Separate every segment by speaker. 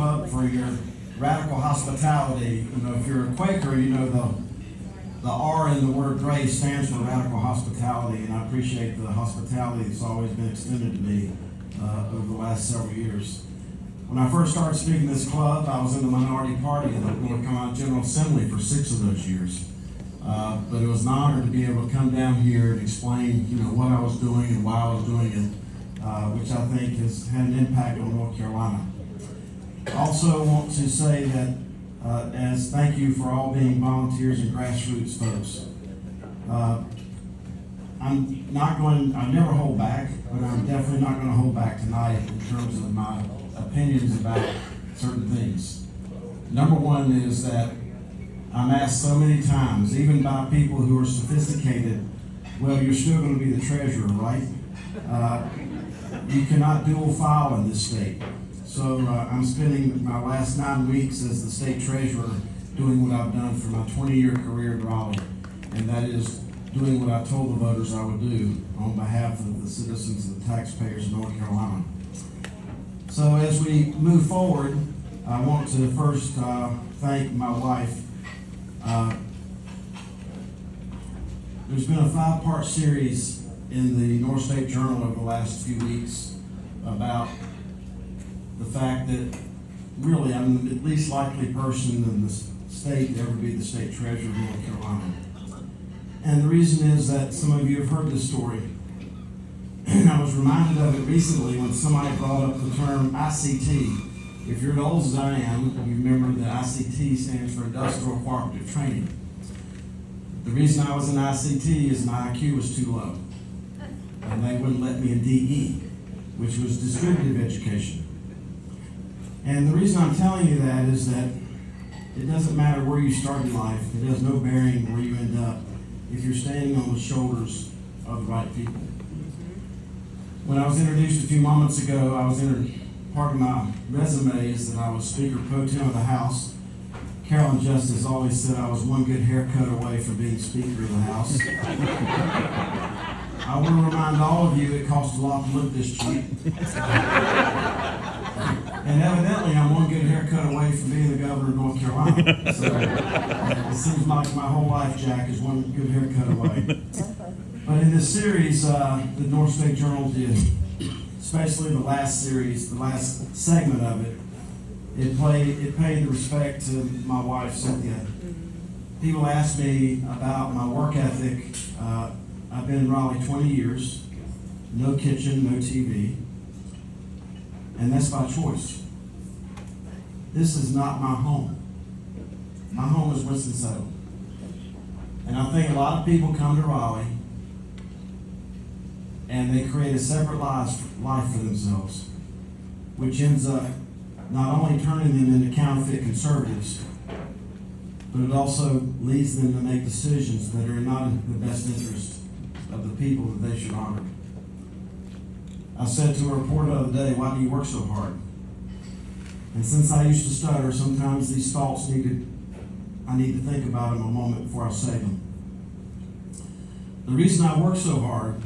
Speaker 1: club for your radical hospitality. You know, if you're a Quaker, you know the R in the word grace stands for radical hospitality, and I appreciate the hospitality that's always been extended to me over the last several years. When I first started speaking at this club, I was in the minority party in the North Carolina General Assembly for 6 of those years. But it was an honor to be able to come down here and explain, you know, what I was doing and why I was doing it, which I think has had an impact on North Carolina. I also want to say that as thank you for all being volunteers and grassroots folks. I never hold back, but I'm definitely not going to hold back tonight in terms of my opinions about certain things. Number one is that I'm asked so many times, even by people who are sophisticated, well, you're still going to be the treasurer, right? You cannot dual file in this state. So I'm spending my last 9 weeks as the state treasurer doing what I've done for my 20-year career in Raleigh, and that is doing what I told the voters I would do on behalf of the citizens and the taxpayers of North Carolina. So as we move forward, I want to first thank my wife. There's been a 5-part series in the North State Journal over the last few weeks about the fact that really I'm the least likely person in the state to ever be the state treasurer of North Carolina. And the reason is that some of you have heard this story. And I was reminded of it recently when somebody brought up the term ICT. If you're as old as I am, you remember that ICT stands for Industrial Cooperative Training. The reason I was in ICT is my IQ was too low. And they wouldn't let me in DE, which was distributive education. And the reason I'm telling you that is that it doesn't matter where you start in life. It has no bearing where you end up if you're standing on the shoulders of the right people. When I was introduced a few moments ago, part of my resume is that I was Speaker Pro Tem of the House. Carolyn Justice always said I was one good haircut away from being Speaker of the House. I want to remind all of you it costs a lot to look this cheap. And evidently I'm one good haircut away from being the governor of North Carolina. So it seems like my whole life, Jack, is one good haircut away. But in this series, the North State Journal did, especially the last series, the last segment of it, it paid the respect to my wife, Cynthia. People ask me about my work ethic. I've been in Raleigh 20 years, no kitchen, no TV, and that's by choice. This is not my home. My home is Winston-Salem. And I think a lot of people come to Raleigh and they create a separate life for themselves, which ends up not only turning them into counterfeit conservatives, but it also leads them to make decisions that are not in the best interest of the people that they should honor. I said to a reporter the other day, "Why do you work so hard?" And since I used to stutter, sometimes these thoughts I need to think about them a moment before I say them. The reason I work so hard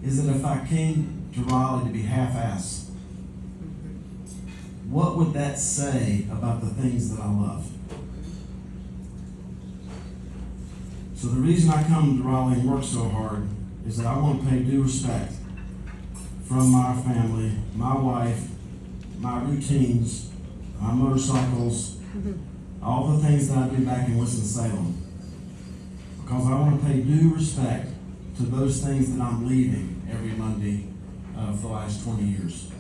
Speaker 1: is that if I came to Raleigh to be half-assed, what would that say about the things that I love? So the reason I come to Raleigh and work so hard is that I want to pay due respect from my family, my wife, my routines, my motorcycles, all the things that I do back in Winston-Salem. Because I want to pay due respect to those things that I'm leaving every Monday for the last 20 years.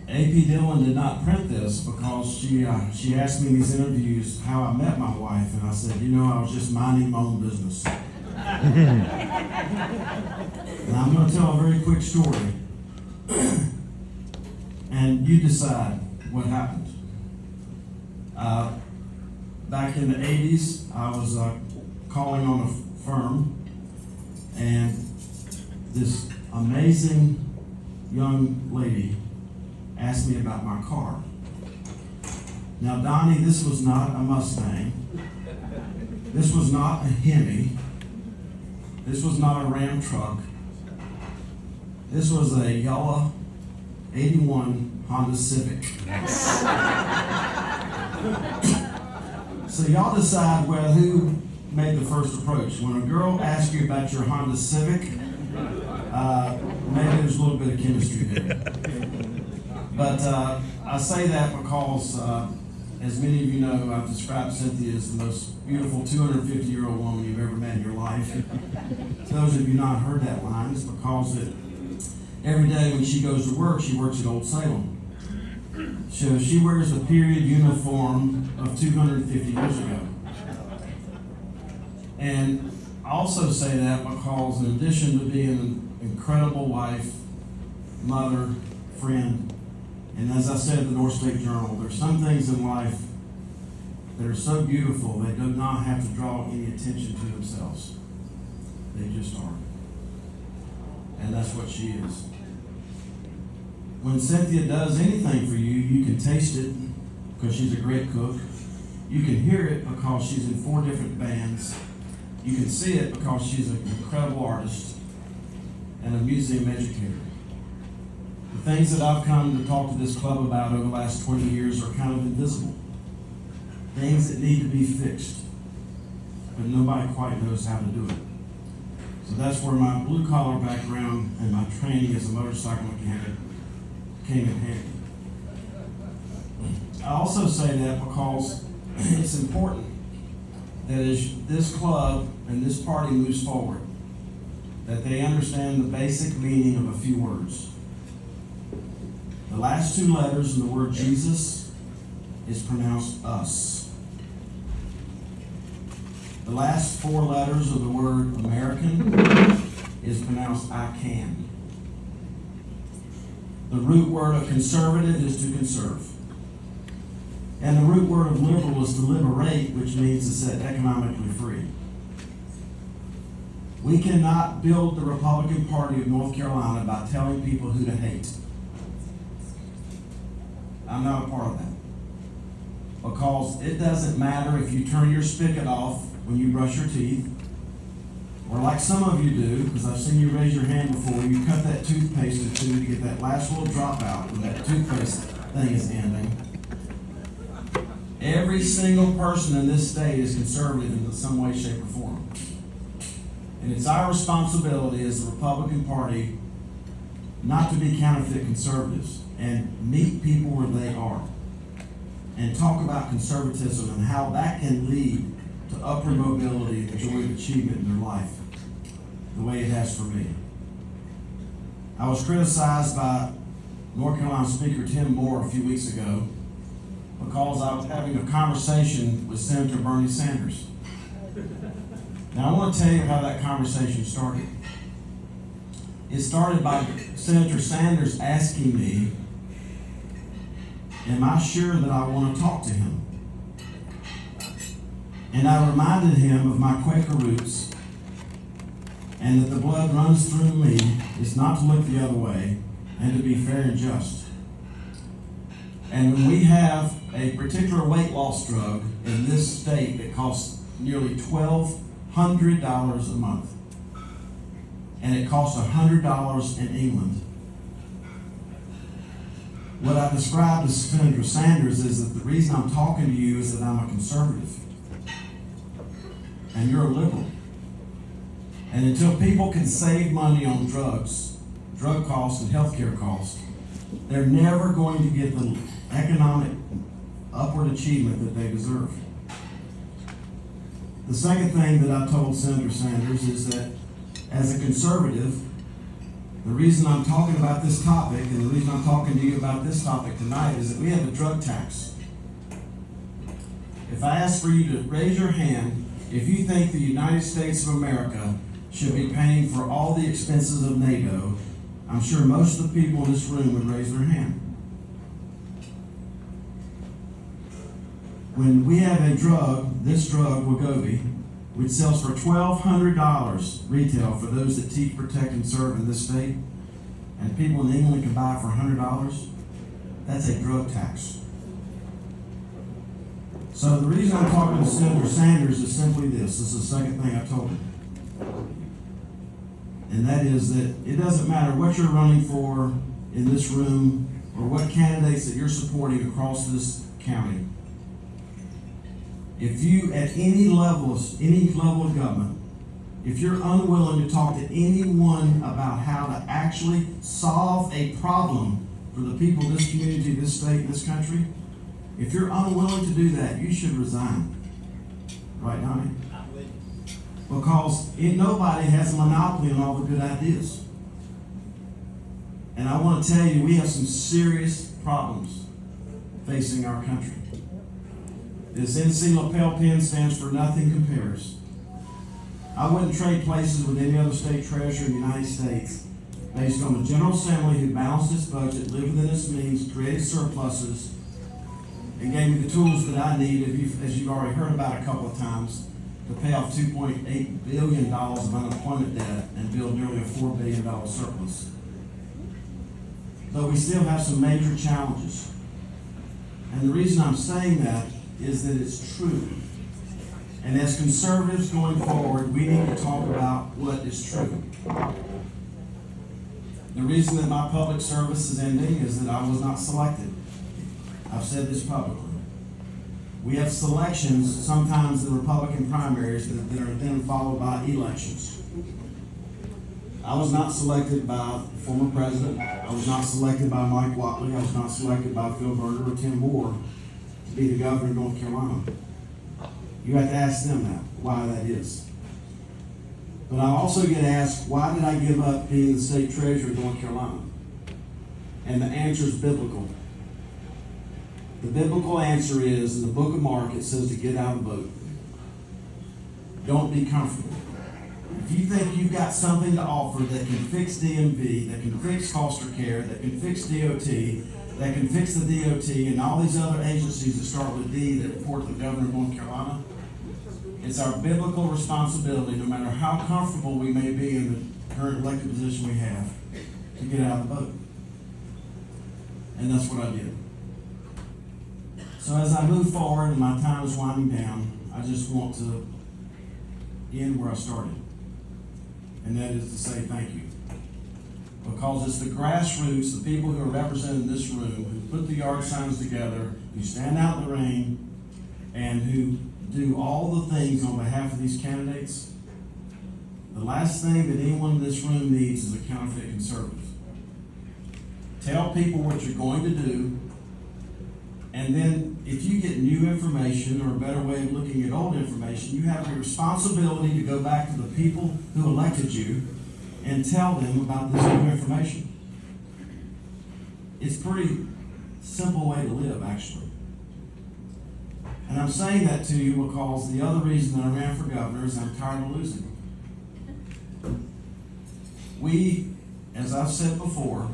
Speaker 1: A.P. Dillon did not print this because she asked me in these interviews how I met my wife, and I said, I was just minding my own business. And I'm going to tell a very quick story, and you decide what happened. Back in the 80s, I was calling on a firm, and this amazing young lady asked me about my car. Now, Donnie, this was not a Mustang. This was not a Hemi. This was not a Ram truck. This was a yellow '81 Honda Civic. So y'all decide who made the first approach. When a girl asks you about your Honda Civic, maybe there's a little bit of chemistry there. But I say that because, as many of you know, I've described Cynthia as the most beautiful 250-year-old woman you've ever met in your life. Those of you not heard that line, it's because every day when she goes to work, she works at Old Salem. So she wears a period uniform of 250 years ago. And I also say that because in addition to being an incredible wife, mother, friend, and as I said in the North State Journal, there's some things in life that are so beautiful they do not have to draw any attention to themselves. They just are. And that's what she is. When Cynthia does anything for you, you can taste it because she's a great cook. You can hear it because she's in 4 different bands. You can see it because she's an incredible artist and a museum educator. The things that I've come to talk to this club about over the last 20 years are kind of invisible. Things that need to be fixed, but nobody quite knows how to do it. So that's where my blue-collar background and my training as a motorcycle mechanic came in handy. I also say that because it's important that as this club and this party moves forward, that they understand the basic meaning of a few words. The last 2 letters in the word Jesus is pronounced us. The last 4 letters of the word American is pronounced I can. The root word of conservative is to conserve. And the root word of liberal is to liberate, which means to set economically free. We cannot build the Republican Party of North Carolina by telling people who to hate. I'm not a part of that. Because it doesn't matter if you turn your spigot off when you brush your teeth, or like some of you do, because I've seen you raise your hand before, you cut that toothpaste in 2 to get that last little drop out when that toothpaste thing is ending. Every single person in this state is conservative in some way, shape, or form. And it's our responsibility as the Republican Party not to be counterfeit conservatives and meet people where they are and talk about conservatism and how that can lead to upward mobility and joy of achievement in their life, the way it has for me. I was criticized by North Carolina Speaker Tim Moore a few weeks ago because I was having a conversation with Senator Bernie Sanders. Now I want to tell you how that conversation started. It started by Senator Sanders asking me, am I sure that I want to talk to him? And I reminded him of my Quaker roots and that the blood runs through me is not to look the other way and to be fair and just. And when we have a particular weight loss drug in this state that costs nearly $1,200 a month, and it costs $100 in England, what I described to Senator Sanders is that the reason I'm talking to you is that I'm a conservative and you're a liberal. And until people can save money on drugs, drug costs and healthcare costs, they're never going to get the economic upward achievement that they deserve. The second thing that I told Senator Sanders is that as a conservative, the reason I'm talking about this topic and the reason I'm talking to you about this topic tonight is that we have a drug tax. If I ask for you to raise your hand if you think the United States of America should be paying for all the expenses of NATO, I'm sure most of the people in this room would raise their hand. When we have a drug, this drug, Wegovy, which sells for $1,200 retail for those that teach, protect, and serve in this state, and people in England can buy it for $100, that's a drug tax. So the reason I'm talking to Senator Sanders is simply this. This is the second thing I told him. And that is that it doesn't matter what you're running for in this room, or what candidates that you're supporting across this county, if you, at any level of government, if you're unwilling to talk to anyone about how to actually solve a problem for the people of this community, this state, this country, if you're unwilling to do that, you should resign. Right, Donnie? Because nobody has a monopoly on all the good ideas. And I want to tell you, we have some serious problems facing our country. This NC lapel pin stands for nothing compares. I wouldn't trade places with any other state treasurer in the United States based on the General Assembly who balanced its budget, lived within its means, created surpluses, and gave me the tools that I need, as you've already heard about a couple of times, to pay off $2.8 billion of unemployment debt and build nearly a $4 billion surplus. But we still have some major challenges. And the reason I'm saying that is that it's true. And as conservatives going forward, we need to talk about what is true. The reason that my public service is ending is that I was not selected. I've said this publicly. We have selections, sometimes in Republican primaries, that are then followed by elections. I was not selected by the former president. I was not selected by Mike Watley. I was not selected by Phil Berger or Tim Moore to be the governor of North Carolina. You have to ask them that, why that is. But I also get asked, why did I give up being the state treasurer of North Carolina? And the answer is biblical. The biblical answer is, in the book of Mark, it says to get out of the boat. Don't be comfortable. If you think you've got something to offer that can fix DMV, that can fix foster care, that can fix DOT, that can fix the DOT, and all these other agencies that start with D that report to the governor of North Carolina, it's our biblical responsibility, no matter how comfortable we may be in the current elected position we have, to get out of the boat. And that's what I did. So as I move forward and my time is winding down, I just want to end where I started. And that is to say thank you. Because it's the grassroots, the people who are represented in this room, who put the yard signs together, who stand out in the rain, and who do all the things on behalf of these candidates. The last thing that anyone in this room needs is a counterfeit conservative. Tell people what you're going to do, and then if you get new information, or a better way of looking at old information, you have a responsibility to go back to the people who elected you and tell them about this new information. It's a pretty simple way to live, actually. And I'm saying that to you because the other reason that I ran for governor is I'm tired of losing. We, as I've said before,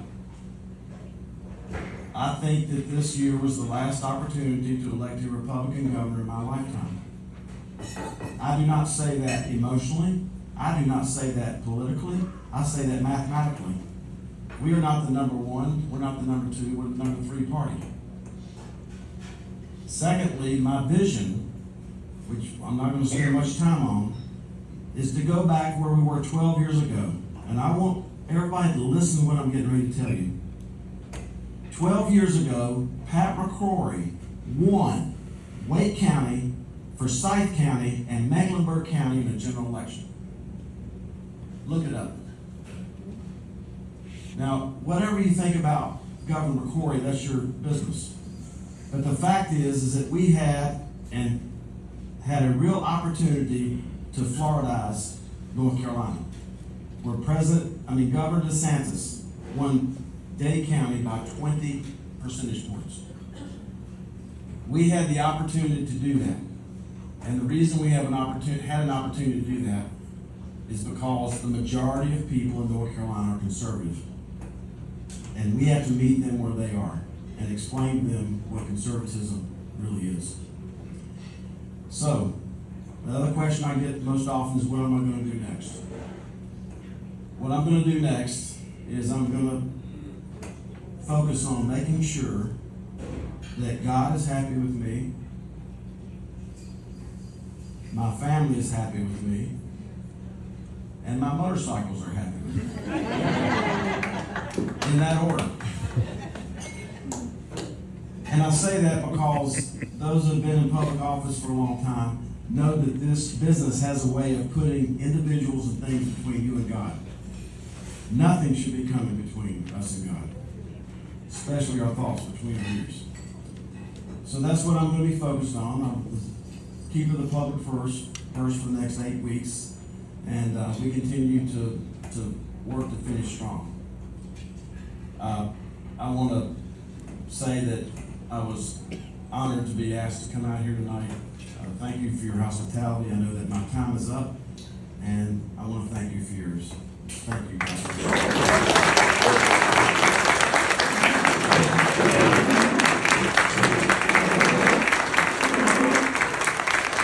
Speaker 1: I think that this year was the last opportunity to elect a Republican governor in my lifetime. I do not say that emotionally. I do not say that politically. I say that mathematically. We are not the number one. We're not the number two. We're the number 3 party. Secondly, my vision, which I'm not going to spend much time on, is to go back where we were 12 years ago. And I want everybody to listen to what I'm getting ready to tell you. 12 years ago, Pat McCrory won Wake County, Forsyth County, and Mecklenburg County in a general election. Look it up. Now, whatever you think about Governor McCrory, that's your business. But the fact is that we had a real opportunity to Floridize North Carolina, where Governor DeSantis won Dade County by 20 percentage points. We had the opportunity to do that. And the reason we had an opportunity to do that is because the majority of people in North Carolina are conservative. And we have to meet them where they are and explain to them what conservatism really is. So, the other question I get most often is, what am I going to do next? What I'm going to do next is I'm going to focus on making sure that God is happy with me, my family is happy with me, and my motorcycles are happy with me. In that order. And I say that because those who have been in public office for a long time know that this business has a way of putting individuals and things between you and God. Nothing should be coming between us and God, especially our thoughts between our ears. So that's what I'm going to be focused on. I'm keeping the public first for the next 8 weeks, and we continue to work to finish strong. I want to say that I was honored to be asked to come out here tonight. Thank you for your hospitality. I know that my time is up, and I want to thank you for yours. Thank you, guys.